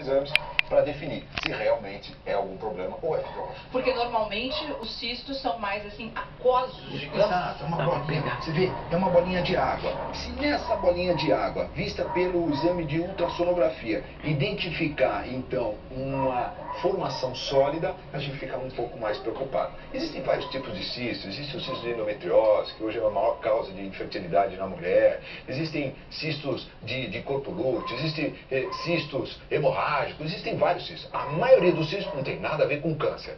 exames para definir se realmente é algum problema ou é fibrose. Porque normalmente os cistos são mais assim, aquosos, digamos. Exato, é uma bolinha, você vê, é uma bolinha de água. Se nessa bolinha de água, vista pelo exame de ultrassonografia, identificar então uma formação sólida, a gente fica um pouco mais preocupado. Existem vários tipos de cistos, existe o cisto de endometriose, que hoje é a maior causa de infertilidade na mulher, existem cistos de corpo lúteo, existem cistos hemorrágicos, existem vários cistos. A maioria dos cistos não tem nada a ver com câncer.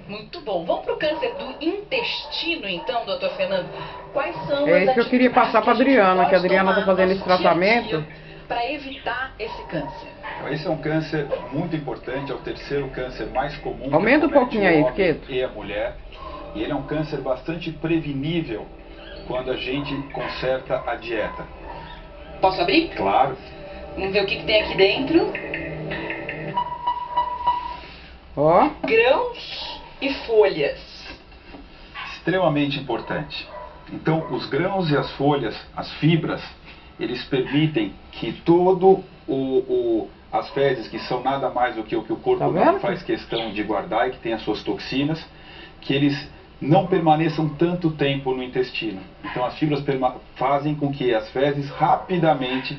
Muito bom. Vamos para o câncer do intestino, então, doutor Fernando. Quais são É isso que eu queria passar para a Adriana, que a Adriana está fazendo esse tratamento. Para evitar esse câncer? Esse é um câncer muito importante, é o terceiro câncer mais comum. Aumenta um pouquinho aí, Piqueto. E a mulher. E ele é um câncer bastante prevenível quando a gente conserta a dieta. Posso abrir? Claro. Vamos ver o que tem aqui dentro. Ó. Grãos e folhas. Extremamente importante. Então, os grãos e as folhas, as fibras, eles permitem que as fezes, que são nada mais do que o que o corpo não faz questão de guardar e que tem as suas toxinas, que eles não permaneçam tanto tempo no intestino. Então, as fibras fazem com que as fezes rapidamente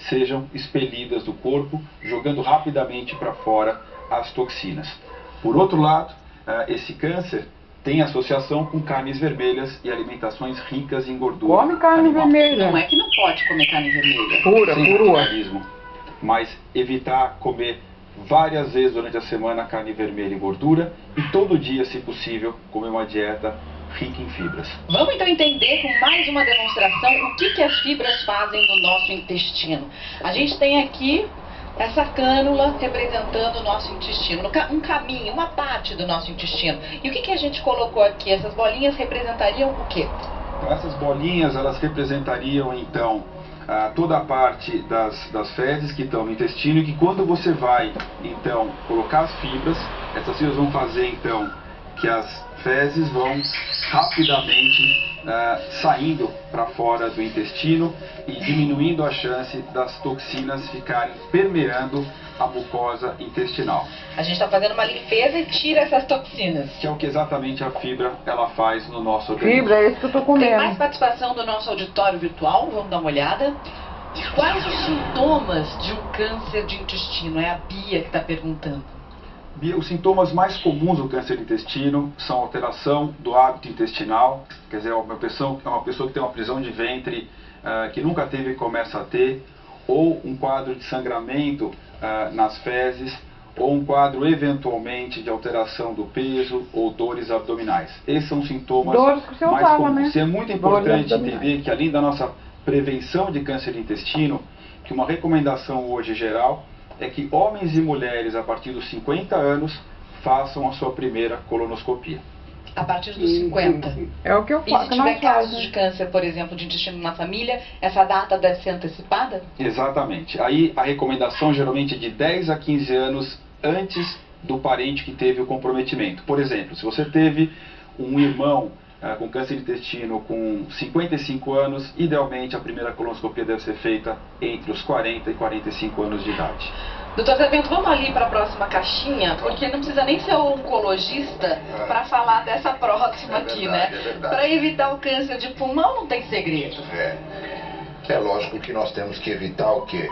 sejam expelidas do corpo, jogando rapidamente para fora as toxinas. Por outro lado, esse câncer tem associação com carnes vermelhas e alimentações ricas em gordura. Come carne vermelha. Não é que não pode comer carne vermelha. Pura, crua. Mas evitar comer várias vezes durante a semana carne vermelha e gordura e todo dia, se possível, comer uma dieta rica em fibras. Vamos então entender com mais uma demonstração o que as fibras fazem no nosso intestino. A gente tem aqui essa cânula representando o nosso intestino, um caminho, uma parte do nosso intestino. E o que a gente colocou aqui? Essas bolinhas representariam o quê? Então, essas bolinhas, elas representariam então toda a parte das fezes que estão no intestino, e que quando você vai então colocar as fibras, essas fibras vão fazer então que as fezes vão rapidamente saindo para fora do intestino e diminuindo a chance das toxinas ficarem permeando a mucosa intestinal. A gente está fazendo uma limpeza e tira essas toxinas. Que é o que exatamente a fibra ela faz no nosso organismo. Fibra, é isso que eu estou comendo. Tem mais participação do nosso auditório virtual, vamos dar uma olhada. Quais os sintomas de um câncer de intestino? É a Bia que está perguntando. Bia, os sintomas mais comuns do câncer de intestino são alteração do hábito intestinal, quer dizer, uma pessoa que tem uma prisão de ventre que nunca teve e começa a ter, ou um quadro de sangramento nas fezes, ou um quadro eventualmente de alteração do peso ou dores abdominais. Esses são os sintomas mais comuns. Né? É muito importante entender que, além da nossa prevenção de câncer de intestino, que uma recomendação hoje geral é que homens e mulheres a partir dos 50 anos façam a sua primeira colonoscopia. A partir dos 50? É o que eu faço. E se tiver casos de câncer, por exemplo, de intestino na família, essa data deve ser antecipada? Exatamente. Aí a recomendação geralmente é de 10 a 15 anos antes do parente que teve o comprometimento. Por exemplo, se você teve um irmão com câncer de intestino com 55 anos, idealmente a primeira colonoscopia deve ser feita entre os 40 e 45 anos de idade. Doutor Zé Bento, vamos ali para a próxima caixinha, porque não precisa nem ser oncologista para falar dessa próxima aqui, né? Para evitar o câncer de pulmão não tem segredo. É lógico que nós temos que evitar o quê?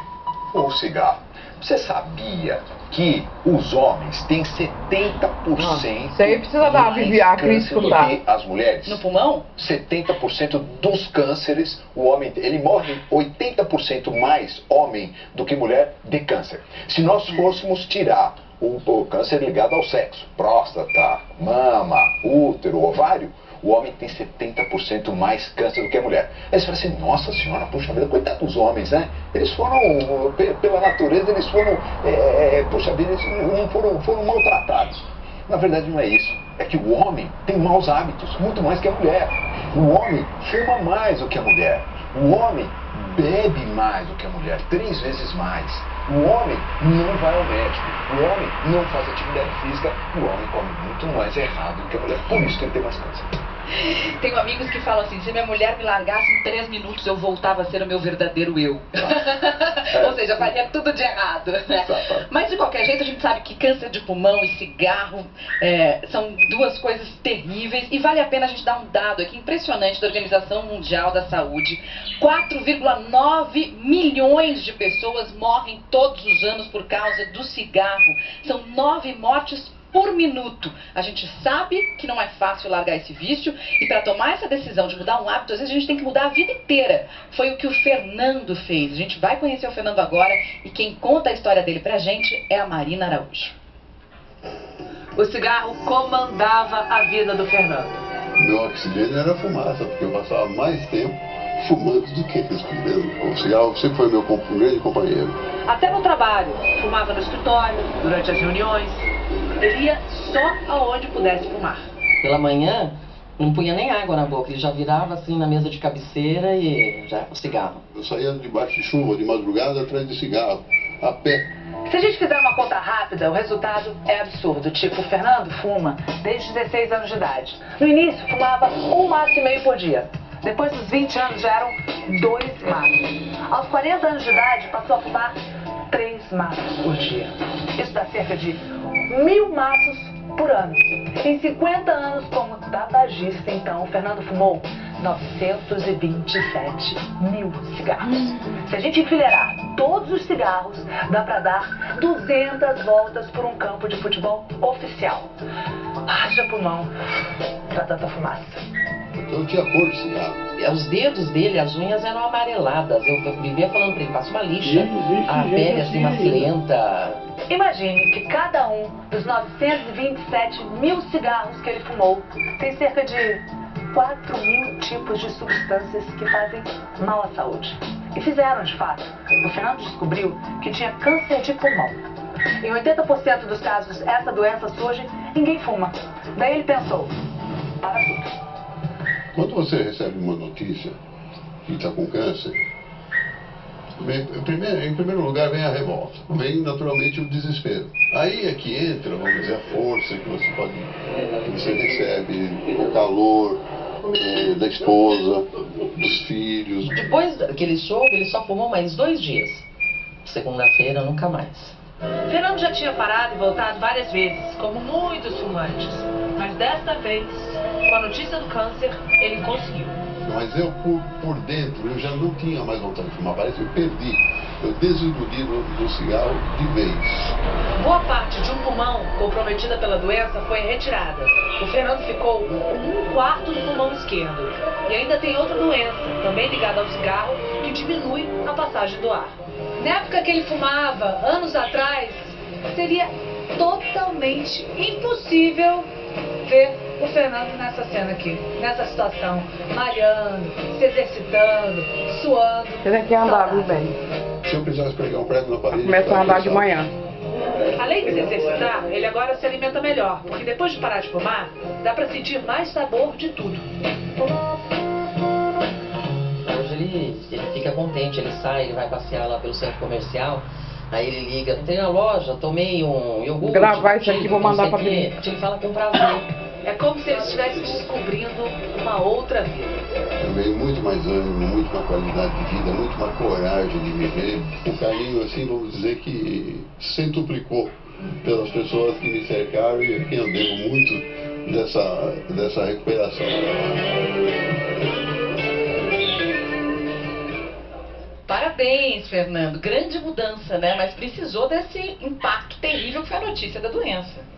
O cigarro. Você sabia que os homens têm 70% isso aí precisa dar a Cris do que as mulheres? No pulmão? 70% dos cânceres, o homem, ele morre 80% mais homem do que mulher de câncer. Se nós fôssemos tirar o câncer ligado ao sexo, próstata, mama, útero, ovário, o homem tem 70% mais câncer do que a mulher. Aí você fala assim, nossa senhora, puxa vida, coitado dos homens, né? Eles foram, pela natureza, eles foram, puxa vida, eles não foram maltratados. Na verdade não é isso. É que o homem tem maus hábitos, muito mais que a mulher. O homem fuma mais do que a mulher. O homem bebe mais do que a mulher, 3 vezes mais. O homem não vai ao médico, o homem não faz atividade física, o homem come muito mais errado do que a mulher. Por isso que ele tem mais câncer. Tenho amigos que falam assim, se minha mulher me largasse em 3 minutos, eu voltava a ser o meu verdadeiro eu. Ou seja, faria tudo de errado. Mas de qualquer jeito, a gente sabe que câncer de pulmão e cigarro são duas coisas terríveis. E vale a pena a gente dar um dado aqui impressionante da Organização Mundial da Saúde. 4,9 milhões de pessoas morrem todos os anos por causa do cigarro. São 9 mortes por minuto. A gente sabe que não é fácil largar esse vício e para tomar essa decisão de mudar um hábito, às vezes a gente tem que mudar a vida inteira. Foi o que o Fernando fez. A gente vai conhecer o Fernando agora e quem conta a história dele pra gente é a Marina Araújo. O cigarro comandava a vida do Fernando. Meu oxigênio era fumaça, porque eu passava mais tempo fumando do que respirando. O cigarro sempre foi meu grande companheiro. Até no trabalho, fumava no escritório, durante as reuniões. Ele ia só aonde pudesse fumar. Pela manhã, não punha nem água na boca, ele já virava assim na mesa de cabeceira e já o cigarro. Eu saía debaixo de chuva, de madrugada, atrás de cigarro, a pé. Se a gente fizer uma conta rápida, o resultado é absurdo. Tipo, o Fernando fuma desde 16 anos de idade. No início, fumava 1 maço e meio por dia. Depois dos 20 anos, já eram 2 maços. Aos 40 anos de idade, passou a fumar 3 maços por dia. Isso dá cerca de 1.000 maços por ano. Em 50 anos como tabagista, então, o Fernando fumou 927 mil cigarros. Se a gente enfileirar todos os cigarros, dá pra dar 200 voltas por um campo de futebol oficial. Haja pulmão pra tanta fumaça. Então tinha cor de cigarro. Os dedos dele, as unhas eram amareladas. Eu vivia falando pra ele, passa uma lixa. A pele assim, macilenta. Imagine que cada um dos 927 mil cigarros que ele fumou tem cerca de 4.000 tipos de substâncias que fazem mal à saúde. E fizeram, de fato. O Fernando descobriu que tinha câncer de pulmão. Em 80% dos casos, essa doença surge, ninguém fuma. Daí ele pensou, para tudo. Quando você recebe uma notícia que está com câncer, em primeiro lugar vem a revolta, vem naturalmente o desespero. Aí é que entra, vamos dizer, a força que você recebe, o calor da esposa, dos filhos. Depois que ele soube, ele só fumou mais 2 dias. Segunda-feira, nunca mais. Fernando já tinha parado e voltado várias vezes, como muitos fumantes. Mas desta vez, com a notícia do câncer, ele conseguiu. Mas eu, por dentro, eu já não tinha mais vontade de fumar. Parece que eu perdi. Eu desiludi do cigarro de vez. Boa parte de um pulmão comprometida pela doença foi retirada. O Fernando ficou com 1/4 do pulmão esquerdo. E ainda tem outra doença, também ligada ao cigarro, que diminui a passagem do ar. Na época que ele fumava, anos atrás, seria totalmente impossível ver o Fernando nessa cena aqui, nessa situação, malhando, se exercitando, suando. Ele quer andar, viu, bem? Se eu precisasse pregar um prego na parede... Começa a andar de manhã. Além de se exercitar, ele agora se alimenta melhor, porque depois de parar de fumar, dá pra sentir mais sabor de tudo. Hoje ele fica contente, ele sai, ele vai passear lá pelo centro comercial, aí ele liga, tem na loja, tomei um iogurte. Gravar isso aqui, vou mandar pra ele. Ele fala com prazer. É como se ele estivesse descobrindo uma outra vida. Eu ganhei muito mais ânimo, muito mais qualidade de vida, muito mais coragem de viver. O carinho, assim, vamos dizer que centuplicou pelas pessoas que me cercaram e a quem eu devo muito dessa recuperação. Parabéns, Fernando. Grande mudança, né? Mas precisou desse impacto terrível que foi a notícia da doença.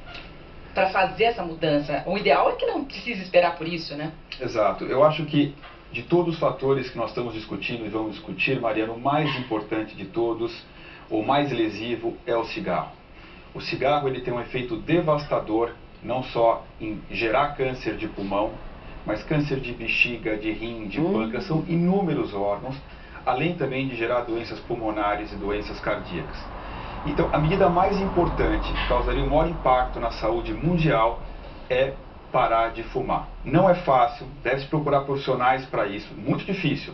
Para fazer essa mudança. O ideal é que não precise esperar por isso, né? Exato. Eu acho que de todos os fatores que nós estamos discutindo e vamos discutir, Mariana, o mais importante de todos, o mais lesivo, é o cigarro. O cigarro ele tem um efeito devastador, não só em gerar câncer de pulmão, mas câncer de bexiga, de rim, de pâncreas, são inúmeros órgãos, além também de gerar doenças pulmonares e doenças cardíacas. Então, a medida mais importante, que causaria o maior impacto na saúde mundial, é parar de fumar. Não é fácil, deve-se procurar profissionais para isso, muito difícil.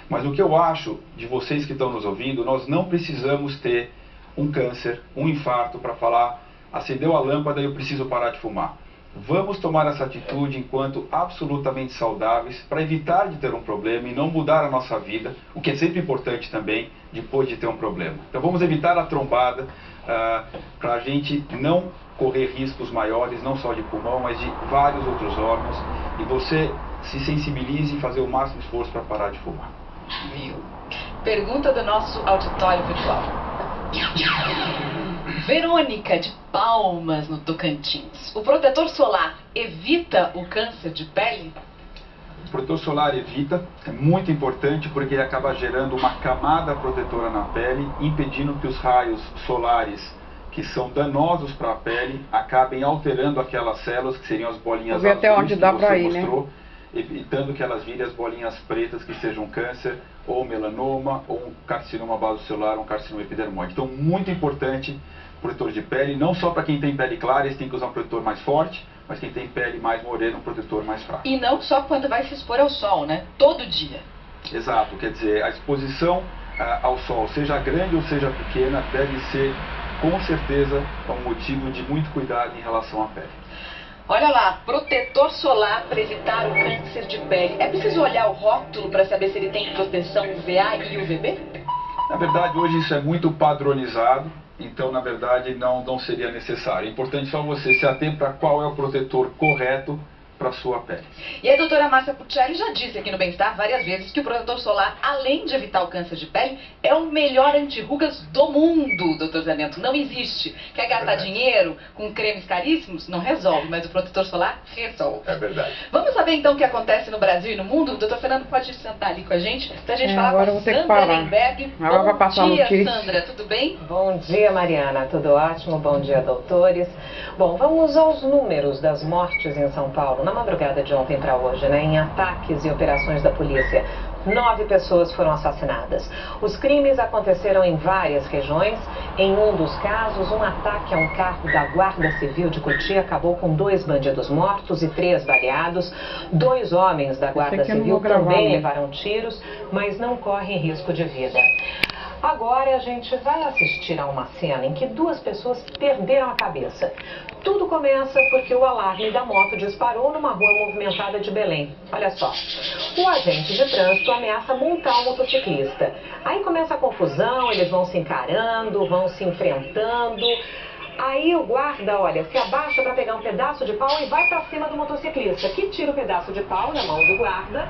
Mas o que eu acho de vocês que estão nos ouvindo, nós não precisamos ter um câncer, um infarto para falar, acendeu a lâmpada e eu preciso parar de fumar. Vamos tomar essa atitude enquanto absolutamente saudáveis para evitar de ter um problema e não mudar a nossa vida, o que é sempre importante também depois de ter um problema. Então vamos evitar a trombada para a gente não correr riscos maiores, não só de pulmão, mas de vários outros órgãos. E você se sensibilize e fazer o máximo esforço para parar de fumar. Viu? Pergunta do nosso auditório virtual. Verônica de Palmas, no Tocantins. O protetor solar evita o câncer de pele? O protetor solar evita, é muito importante porque ele acaba gerando uma camada protetora na pele, impedindo que os raios solares que são danosos para a pele acabem alterando aquelas células que seriam as bolinhas azuis até onde dá que você pra ir, mostrou, né? evitando que elas virem as bolinhas pretas que sejam câncer, ou melanoma, ou um carcinoma basocelular, um carcinoma epidermoide. Então, muito importante protetor de pele, não só para quem tem pele clara, eles têm que usar um protetor mais forte, mas quem tem pele mais morena, um protetor mais fraco. E não só quando vai se expor ao sol, né? Todo dia. Exato, quer dizer, a exposição ao sol, seja grande ou seja pequena, deve ser, com certeza, um motivo de muito cuidado em relação à pele. Olha lá, protetor solar para evitar o câncer de pele. É preciso olhar o rótulo para saber se ele tem proteção UVA e UVB? Na verdade, hoje isso é muito padronizado, então, na verdade, não seria necessário. É importante só você se ater para qual é o protetor correto para a sua pele. E a doutora Márcia Puccielli já disse aqui no Bem-Estar várias vezes que o protetor solar, além de evitar o câncer de pele, é o melhor anti-rugas do mundo, doutor Zé Bento. Não existe. Quer gastar dinheiro com cremes caríssimos? Não resolve, mas o protetor solar resolve. É verdade. Vamos saber então o que acontece no Brasil e no mundo? O doutor Fernando pode sentar ali com a gente, pra gente falar agora com eu vou ter que Sandra parar. Lemberg. Agora vai passar Bom dia, notícia. Sandra, tudo bem? Bom dia, Mariana. Tudo ótimo? Bom dia, doutores. Bom, vamos aos números das mortes em São Paulo na madrugada de ontem para hoje, né? Em ataques e operações da polícia. 9 pessoas foram assassinadas. Os crimes aconteceram em várias regiões. Em um dos casos, um ataque a um carro da Guarda Civil de Cotia acabou com 2 bandidos mortos e 3 baleados. 2 homens da Guarda Civil também levaram tiros, mas não correm risco de vida. Agora a gente vai assistir a uma cena em que 2 pessoas perderam a cabeça. Tudo começa porque o alarme da moto disparou numa rua movimentada de Belém. Olha só, o agente de trânsito ameaça multar o motociclista. Aí começa a confusão, eles vão se encarando, vão se enfrentando. Aí o guarda, olha, se abaixa para pegar um pedaço de pau e vai para cima do motociclista, que tira o pedaço de pau na mão do guarda,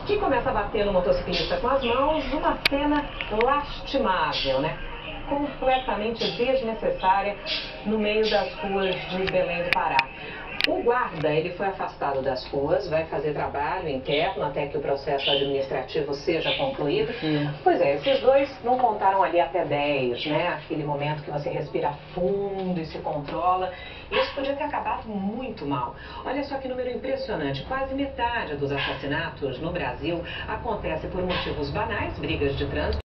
que começa a bater no motociclista com as mãos. Uma cena lastimável, né? Completamente desnecessária no meio das ruas de Belém do Pará. O guarda, ele foi afastado das ruas, vai fazer trabalho interno até que o processo administrativo seja concluído. Pois é, esses 2 não contaram ali até 10, né? Aquele momento que você respira fundo e se controla. Isso podia ter acabado muito mal. Olha só que número impressionante. Quase metade dos assassinatos no Brasil acontece por motivos banais, brigas de trânsito.